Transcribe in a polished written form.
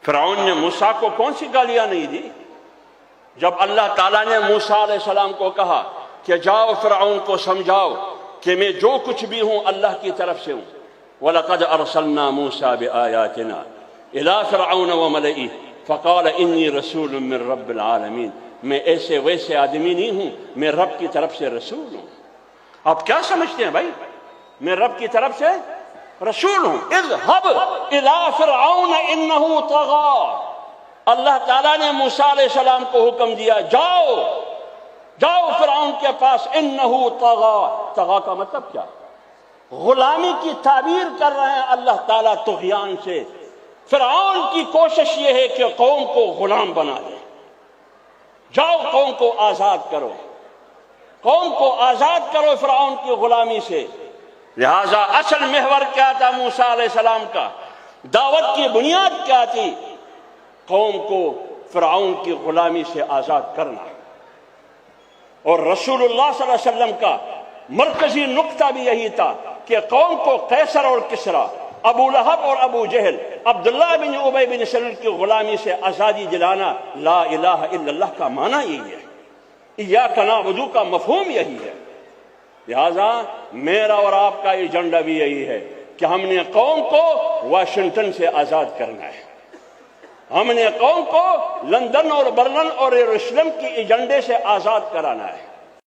فرعون نے موسیٰ کو کون سی گالیاں نہیں دی؟ جب اللہ تعالیٰ نے موسیٰ علیہ السلام کو کہا کہ جاؤ فرعون کو سمجھاؤ کہ میں جو کچھ بھی ہوں اللہ کی طرف سے ہوں، وَلَقَدْ أَرْسَلْنَا مُوسَىٰ بِآيَاتِنَا إِلَىٰ فِرْعَوْنَ وَمَلَئِهِ فَقَالَ إِنِّي رَسُولٌ مِّن رَّبِّ الْعَالَمِينَ، میں ایسے ویسے آدمی نہیں ہوں، میں رب کی طرف سے رسول ہوں۔ آپ کیا سمجھتے ہیں بھائی؟ میں رب کی طرف سے رسول ہوں۔ اذهب إِلَىٰ فِرْعَوْنَ إِنَّهُ طَغَىٰ، اللہ تعالیٰ نے موسیٰ علیہ السلام کو حکم دیا جاؤ فرعون کے پاس، انہو طغیٰ۔ طغیٰ کا مطلب کیا؟ غلامی کی تعبیر کر رہے ہیں اللہ تعالیٰ طغیان سے۔ فرعون کی کوشش یہ ہے کہ قوم کو غلام بنا دے۔ جاؤ قوم کو آزاد کرو، قوم کو آزاد کرو فرعون کی غلامی سے۔ لہٰذا اصل محور کیا تھا موسیٰ علیہ السلام کا؟ دعوت کی بنیاد کیا تھی؟ قوم کو فرعون کی غلامی سے آزاد کرنا۔ اور رسول اللہ صلی اللہ علیہ وسلم کا مرکزی نقطہ بھی یہی تھا کہ قوم کو قیصر اور کسریٰ، ابو لہب اور ابو جہل، عبداللہ بن ابی بن سلول کی غلامی سے آزادی دلانا۔ لا الہ الا اللہ کا معنی یہی ہے، ایاک نعبد کا مفہوم یہی ہے۔ لہذا میرا اور آپ کا ایجنڈا بھی یہی ہے کہ ہم نے قوم کو واشنگٹن سے آزاد کرنا ہے، ہم نے قوم کو لندن اور برلن اور یروشلم کی ایجنڈے سے آزاد کرانا ہے۔